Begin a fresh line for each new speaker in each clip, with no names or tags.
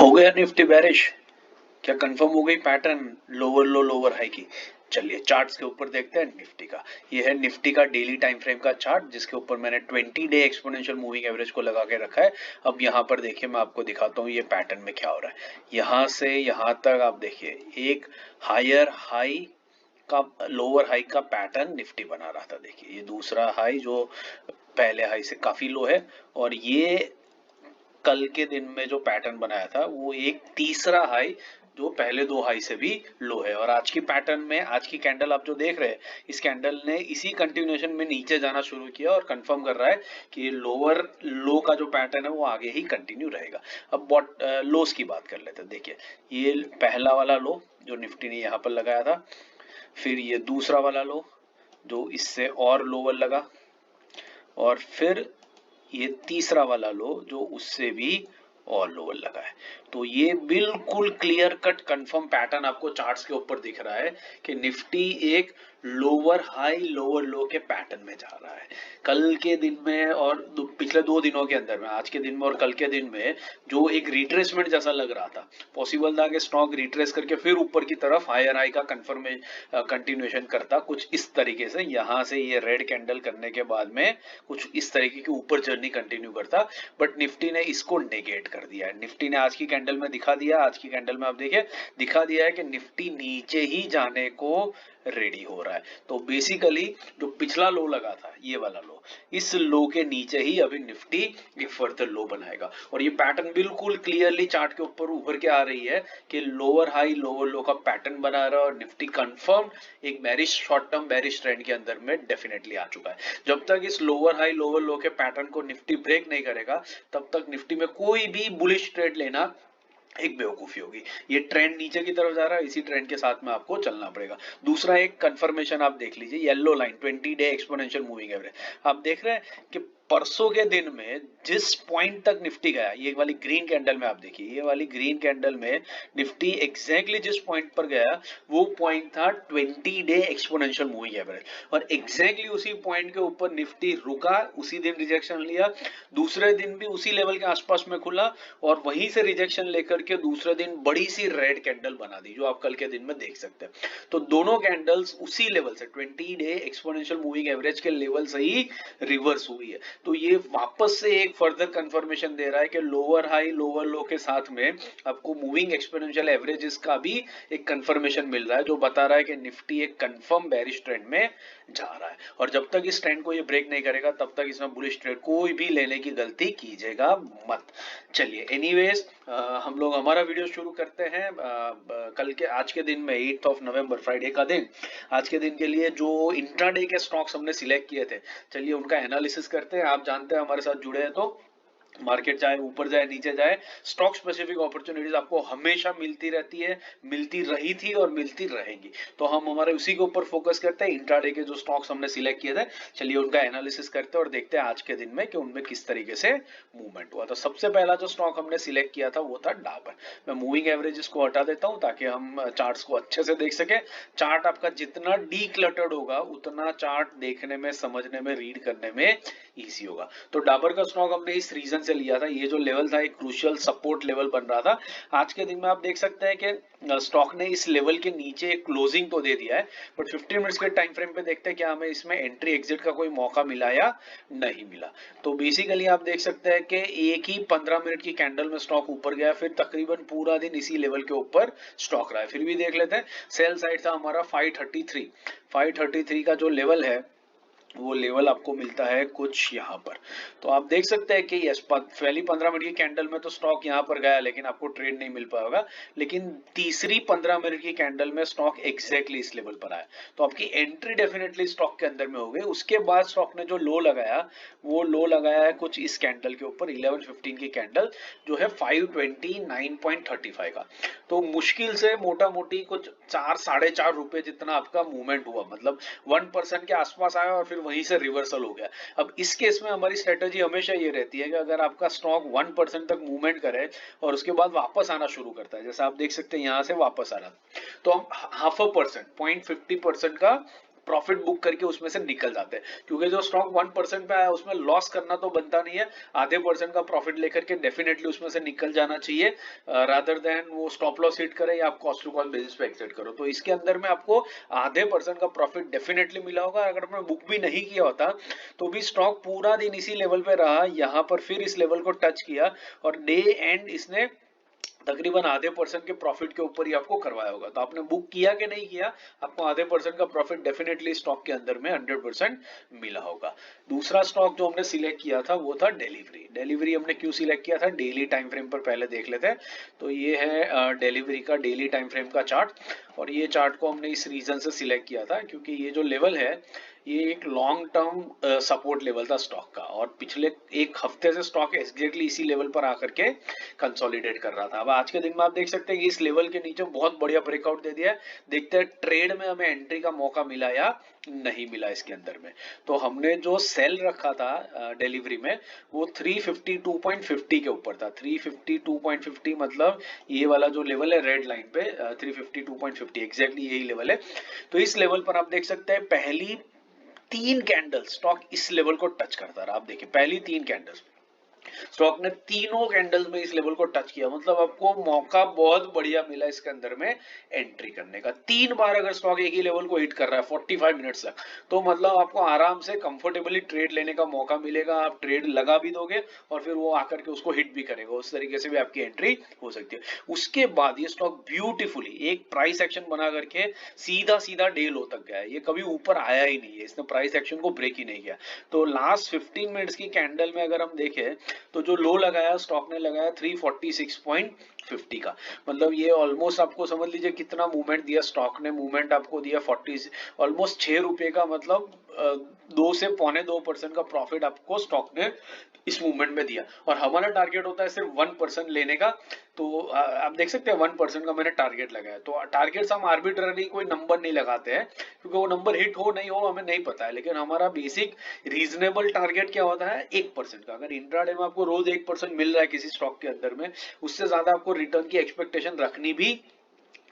हो गया Nifty bearish? क्या कंफर्म हो गई पैटर्न लोअर लो लोअर हाई की? चलिए चार्ट्स के ऊपर देखते हैं निफ्टी का। ये है निफ्टी का डेली टाइम फ्रेम का चार्ट, जिसके ऊपर मैंने 20 डे एक्सपोनेंशियल मूविंग एवरेज को लगा के रखा है। अब यहाँ पर देखिए, मैं आपको दिखाता हूँ ये पैटर्न में क्या हो रहा है। यहाँ से यहाँ तक आप देखिए, एक हायर हाई का लोअर हाई का पैटर्न निफ्टी बना रहा था। देखिए ये दूसरा हाई जो पहले हाई से काफी लो है, और ये कल के दिन में जो पैटर्न बनाया था वो एक तीसरा हाई जो पहले दो हाई से भी लो है। और आज की पैटर्न में, आज की कैंडल आप जो देख रहे हैं, इस कैंडल ने इसी कंटिन्यूएशन में नीचे जाना शुरू किया और कंफर्म कर रहा है कि ये लोअर लो का जो पैटर्न है वो आगे ही कंटिन्यू रहेगा। अब लोस की बात कर लेते हैं। देखिए ये पहला वाला लो जो निफ्टी ने यहाँ पर लगाया था, फिर ये दूसरा वाला लो जो इससे और लोअर लगा, और फिर ये तीसरा वाला लो जो उससे भी और लोअर लगा है। तो ये बिल्कुल क्लियर कट कंफर्म पैटर्न आपको चार्ट्स के ऊपर दिख रहा है कि निफ्टी एक लोअर हाई लोअर लो के पैटर्न में जा रहा है। कल के दिन में और पिछले 2 दिनों के अंदर में, आज के दिन में और कल के दिन में, जो एक रिट्रेसमेंट जैसा लग रहा था, पॉसिबल था कि स्टॉक रिट्रेस करके फिर ऊपर की तरफ हायर हाई का कंटिन्यूएशन करता, कुछ इस तरीके से यहाँ से ये रेड कैंडल करने के बाद में कुछ इस तरीके की ऊपर जर्नी कंटिन्यू करता। बट निफ्टी ने इसको नेगेट कर दिया है। निफ्टी ने आज की कैंडल में दिखा दिया, आज की कैंडल में आप देखिए दिखा दिया है कि निफ्टी नीचे ही जाने को रेडी हो रहा है। तो बेसिकली जो पिछला लो लगा था, ये वाला लो, इस लो के नीचे ही अभी निफ्टी एक फर्दर लो बनाएगा। और ये पैटर्न बिल्कुल क्लियरली चार्ट के ऊपर उभर के आ रही है कि लोअर हाई लोअर लो का पैटर्न बना रहा है, और निफ्टी कंफर्म एक bearish, short term bearish trend के अंदर में डेफिनेटली आ चुका है। जब तक इस लोअर हाई लोअर लो के पैटर्न को निफ्टी ब्रेक नहीं करेगा, तब तक निफ्टी में कोई भी बुलिश ट्रेड लेना एक बेवकूफी होगी। ये ट्रेंड नीचे की तरफ जा रहा है, इसी ट्रेंड के साथ में आपको चलना पड़ेगा। दूसरा एक कंफर्मेशन आप देख लीजिए, yellow line 20 day exponential moving average. आप देख रहे हैं कि परसों के दिन में जिस पॉइंट तक निफ्टी गया, ये वाली ग्रीन कैंडल में आप देखिए, ये वाली ग्रीन कैंडल में निफ्टी एग्जैक्टली जिस पॉइंट पर गया वो पॉइंट था 20 डे एक्सपोनेंशियल मूविंग एवरेज, और एग्जैक्टली उसी पॉइंट के ऊपर निफ्टी रुका, उसी दिन रिजेक्शन लिया, दूसरे दिन भी उसी लेवल के आसपास में खुला, और वहीं से रिजेक्शन लेकर के दूसरे दिन बड़ी सी रेड कैंडल बना दी, जो आप कल के दिन में देख सकते हैं। तो दोनों कैंडल्स उसी लेवल से 20 डे एक्सपोनेंशियल मूविंग एवरेज के लेवल से ही रिवर्स हुई है। तो ये वापस से एक फर्दर कंफर्मेशन दे रहा है कि लोअर हाई लोअर लो के साथ में आपको मूविंग एक्सपोनेंशियल एवरेजेस का भी एक कंफर्मेशन मिल रहा है, जो बता रहा है कि निफ्टी एक कंफर्म बेरिश ट्रेंड में जा रहा है। और जब तक इस ट्रेंड को ये ब्रेक नहीं करेगा, तब तक इसमें बुलिश ट्रेड कोई भी लेने की गलती कीजिएगा मत। चलिए एनीवेज, हम लोग हमारा वीडियो शुरू करते हैं। कल के, आज के दिन में 8 नवंबर फ्राइडे का दिन, आज के दिन के लिए जो इंट्राडे के स्टॉक्स हमने सिलेक्ट किए थे, चलिए उनका एनालिसिस करते हैं। आप जानते हैं हमारे साथ जुड़े हैं तो मार्केट चाहे ऊपर जाए नीचे जाए, स्टॉक स्पेसिफिक अपॉर्चुनिटीज आपको हमेशा मिलती रहती है, मिलती रही थी और मिलती रहेंगी। तो हम हमारे उसी के ऊपर फोकस करते हैं। इंट्राडे के जो स्टॉक्स हमने सिलेक्ट किए थे, चलिए उनका एनालिसिस करते हैं और देखते हैं आज के दिन में कि उनमें किस तरीके से मूवमेंट हुआ। तो सबसे पहला जो स्टॉक हमने सिलेक्ट किया था वो था डाबर। मैं मूविंग एवरेजेस को हटा देता हूं ताकि हम चार्ट्स को अच्छे से देख सके। चार्ट आपका जितना डीक्लटर्ड होगा, उतना चार्ट देखने में, समझने में, रीड करने में इजी होगा। तो डाबर का स्टॉक हमने इस रीजन से लिया था। ये जो लेवल था एक क्रूशियल सपोर्ट लेवल बन रहा था। आज के दिन में आप देख सकते हैं कि स्टॉक ने इस लेवल के नीचे क्लोजिंग तो दे दिया है, बट 15 मिनट्स के टाइम फ्रेम पे देखते हैं क्या हमें इसमें एंट्री एग्जिट का कोई मौका मिला या नहीं मिला। तो बेसिकली आप देख सकते हैं कि एक ही 15 मिनट की कैंडल में स्टॉक ऊपर गया, फिर तकरीबन पूरा दिन इसी लेवल के ऊपर स्टॉक रहा है। फिर भी देख लेते हैं, सेल साइड था हमारा 533 का जो लेवल है, वो लेवल आपको मिलता है कुछ यहाँ पर। तो आप देख सकते हैं कि यस, पहली 15 मिनट की कैंडल में तो स्टॉक यहाँ पर गया, लेकिन आपको ट्रेड नहीं मिल पाएगा। लेकिन तीसरी 15 मिनट की कैंडल में स्टॉक एग्जैक्टली इस लेवल पर आया, तो आपकी एंट्री डेफिनेटली स्टॉक के अंदर में हो गई। उसके बाद स्टॉक ने जो लो लगाया, वो लो लगाया है कुछ इस कैंडल के ऊपर, 11:15 की कैंडल जो है 529.35 का। तो मुश्किल से मोटा मोटी कुछ 4-4.5 रुपए जितना आपका मूवमेंट हुआ, मतलब 1% के आसपास आया और फिर वहीं से रिवर्सल हो गया। अब इस केस में हमारी स्ट्रेटेजी हमेशा ये रहती है कि अगर आपका स्टॉक 1% तक मूवमेंट करे और उसके बाद वापस आना शुरू करता है, जैसा आप देख सकते हैं यहां से वापस आ रहा, तो हम 0.5%, 0.50% का प्रॉफिट बुक करके उसमें से निकल जाते हैं, क्योंकि जो स्टॉक 1% पे आया उसमें लॉस करना तो बनता नहीं है, आधे % का प्रॉफिट लेकर के डेफिनेटली उसमें से निकल जाना चाहिए, रादर देन वो स्टॉप लॉस हिट करे या आप कॉस्ट टू कॉस्ट बेसिस पे एग्जिट करो। तो इसके अंदर में आपको आधे % का प्रॉफिट डेफिनेटली मिला होगा। अगर आपने बुक भी नहीं किया होता तो भी स्टॉक पूरा दिन इसी लेवल पे रहा, यहाँ पर फिर इस लेवल को टच किया और डे एंड इसने तकरीबन आधे % के प्रॉफिट के ऊपर ही आपको करवाया होगा। तो आपने बुक किया कि नहीं किया, आपको आधे % का प्रॉफिट डेफिनेटली स्टॉक के अंदर में 100% मिला होगा। दूसरा स्टॉक जो हमने सिलेक्ट किया था वो था डिलीवरी। डिलीवरी हमने क्यों सिलेक्ट किया था, डेली टाइम फ्रेम पर पहले देख लेते हैं। तो ये है डिलीवरी का डेली टाइम फ्रेम का चार्ट, और ये चार्ट को हमने इस रीजन से सिलेक्ट किया था क्योंकि ये जो लेवल है ये एक लॉन्ग टर्म सपोर्ट लेवल था स्टॉक का, और पिछले एक हफ्ते से स्टॉक एग्जैक्टली इसी लेवल पर आकर के कंसोलिडेट कर रहा था। अब आज के दिन में आप देख सकते हैं कि इस लेवल के नीचे बहुत बढ़िया ब्रेकआउट दे दिया है। देखते हैं ट्रेड में हमें एंट्री का मौका मिला या नहीं मिला इसके अंदर में। तो हमने जो सेल रखा था डिलीवरी में वो 352.50 के ऊपर था। 352.50 मतलब ये वाला जो लेवल है रेड लाइन पे 352.50 एग्जैक्टली यही लेवल है। तो इस लेवल पर आप देख सकते हैं पहली 3 कैंडल स्टॉक इस लेवल को टच करता रहा। आप देखिए पहली 3 कैंडल्स स्टॉक ने तीनों कैंडल्स में इस लेवल को टच किया, मतलब आपको मौका बहुत बढ़िया मिला इसके अंदर में एंट्री करने का। 3 बार अगर स्टॉक एक ही लेवल को हिट कर रहा है 45 मिनट्स तक, तो मतलब आपको आराम से कंफर्टेबली ट्रेड लेने का मौका मिलेगा। आप ट्रेड लगा भी दोगे और फिर वो आकर के उसको हिट भी करेगा, उस तरीके से भी आपकी एंट्री हो सकती है। उसके बाद ये स्टॉक ब्यूटीफुली एक प्राइस एक्शन बना करके सीधा सीधा डे लो तक गया है। ये कभी ऊपर आया ही नहीं है, इसने प्राइस एक्शन को ब्रेक ही नहीं किया। तो लास्ट 15 मिनट्स की कैंडल में अगर हम देखें तो जो लो लगाया स्टॉक ने लगाया 346.50 का, मतलब ये ऑलमोस्ट आपको समझ लीजिए कितना मूवमेंट दिया स्टॉक ने। मूवमेंट आपको दिया 40 ऑलमोस्ट 6 रुपए का, मतलब 2 से पौने 2% का प्रॉफिट आपको स्टॉक ने इस मूवमेंट में दिया। और हमारा टारगेट होता है सिर्फ 1% लेने का। तो आप देख सकते हैं 1% का मैंने टारगेट लगाया। तो टारगेट्स हम आर्बिट्ररी कोई नंबर नहीं लगाते हैं, क्योंकि वो नंबर हिट हो नहीं हो हमें नहीं पता है, लेकिन हमारा बेसिक रीजनेबल टारगेट क्या होता है 1% का। अगर इंट्राडे में आपको रोज 1% मिल रहा है किसी स्टॉक के अंदर में, उससे ज्यादा आपको रिटर्न की एक्सपेक्टेशन रखनी भी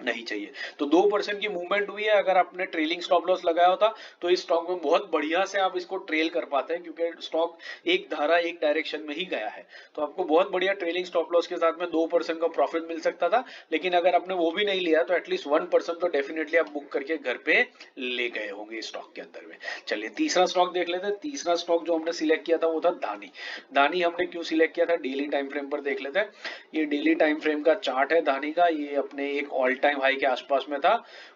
नहीं चाहिए। तो 2% की मूवमेंट हुई है। अगर आपने ट्रेलिंग स्टॉप लॉस लगाया होता तो इस स्टॉक में बहुत बढ़िया से आप इसको ट्रेल कर पाते हैं, क्योंकि स्टॉक एक धारा एक डायरेक्शन में ही गया है। तो आपको बहुत बढ़िया ट्रेलिंग स्टॉप लॉस के साथ में 2% का प्रॉफिट मिल सकता था। लेकिन अगर आपने वो भी नहीं लिया तो एटलीस्ट 1% तो डेफिनेटली आप बुक करके घर पे ले गए होंगे स्टॉक के अंदर में। चलिए तीसरा स्टॉक देख लेते हैं। तीसरा स्टॉक जो हमने सिलेक्ट किया था वो था दानी। दानी हमने क्यों सिलेक्ट किया था, डेली टाइम फ्रेम पर देख लेते हैं। ये डेली टाइम फ्रेम का चार्ट है दानी का। ये अपने एक ऑल टाइम हाई के आसपास में था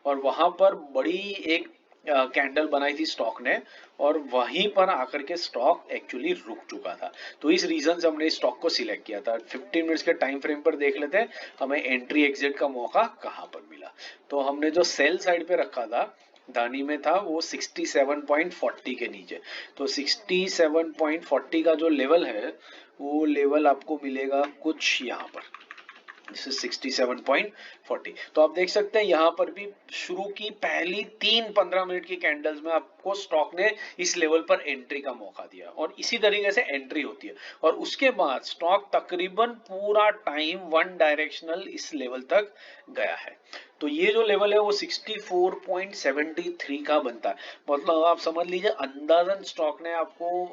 और वहां पर बड़ी एक कैंडल बनाई थी स्टॉक ने, और वहीं पर आकर के स्टॉक एक्चुअली रुक चुका था। तो इस रीजन से हमने इस स्टॉक को सिलेक्ट किया था। 15 मिनट्स के टाइम फ्रेम पर देख लेते हैं हमें एंट्री एग्जिट का मौका कहां पर मिला। तो हमने जो सेल साइड पे रखा था दानी में था वो 67.40 के नीचे। तो 67.40 का जो लेवल है वो लेवल आपको मिलेगा कुछ यहाँ पर, 67.40। तो आप देख सकते हैं यहाँ पर भी शुरू की पहली 3-15 मिनट की कैंडल्स में आपको स्टॉक ने इस लेवल पर एंट्री का मौका दिया और इसी तरीके से एंट्री होती है। और उसके बाद स्टॉक तकरीबन पूरा टाइम वन डायरेक्शनल इस लेवल तक गया है। तो ये जो लेवल है वो 64.73 का बनता है। मतलब आप समझ लीजिए अंदाजन स्टॉक ने आपको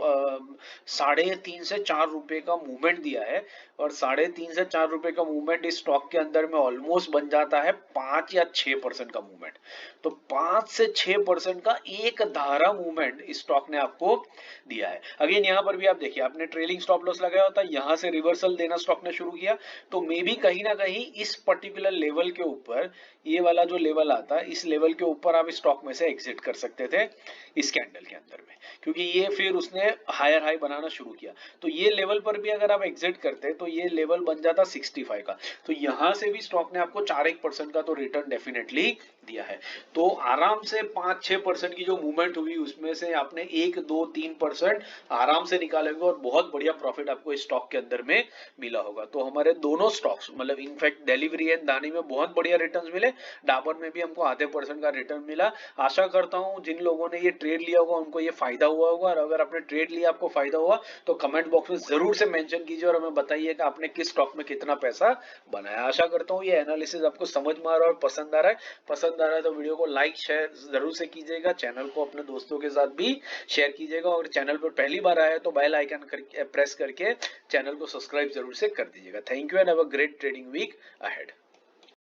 3.5 से 4 रुपए का मूवमेंट दिया है, और 3.5 से 4 रुपए का मूवमेंट इस स्टॉक के अंदर में ऑलमोस्ट बन जाता है 5 या 6% का मूवमेंट। तो 5 से 6% का एक धारा मूवमेंट इस स्टॉक ने आपको दिया है। अगेन यहाँ पर भी आप देखिए आपने ट्रेलिंग स्टॉप लॉस लगाया होता, यहाँ से रिवर्सल देना स्टॉक ने शुरू किया, तो मे बी कहीं ना कहीं इस पर्टिकुलर लेवल के ऊपर ये वाला जो लेवल आता इस लेवल के ऊपर आप स्टॉक में से एग्जिट कर सकते थे इस कैंडल के अंदर में, क्योंकि ये फिर उसने हायर हाई बनाना शुरू किया। तो ये लेवल पर भी अगर आप एग्जिट करते तो ये लेवल बन जाता 65 का। तो यहां से भी स्टॉक ने आपको 4-1% का तो रिटर्न डेफिनेटली दिया है। तो आराम से 5-6% की जो मूवमेंट हुई उसमें से आपने 1-2-3% आराम से निकालेंगे और बहुत बढ़िया प्रॉफिट आपको इस स्टॉक के अंदर में मिला होगा। तो हमारे दोनों स्टॉक्स मतलब इनफैक्ट डिलीवरी एंड दानी में बहुत बढ़िया रिटर्न मिले, डाबर में भी हमको आधे % का रिटर्न मिला। आशा करता हूं जिन लोगों ने ये ट्रेड लिया होगा उनको ये फायदा हुआ होगा, और अगर आपने ट्रेड लिया आपको फायदा हुआ तो कमेंट बॉक्स में जरूर से मेंशन कीजिए और हमें बताइए कि आपने किस स्टॉक में कितना पैसा बनाया। आशा करता हूं ये एनालिसिस आपको समझ में आ रहा है और पसंद आ रहा है। पसंद पसंद आ रहा है तो वीडियो को लाइक शेयर जरूर से कीजिएगा, चैनल को अपने दोस्तों के साथ भी शेयर कीजिएगा, और चैनल पर पहली बार आया है तो बेल आइकन प्रेस करके चैनल को सब्सक्राइब जरूर से कर दीजिएगा। Thank you and have a great trading week ahead.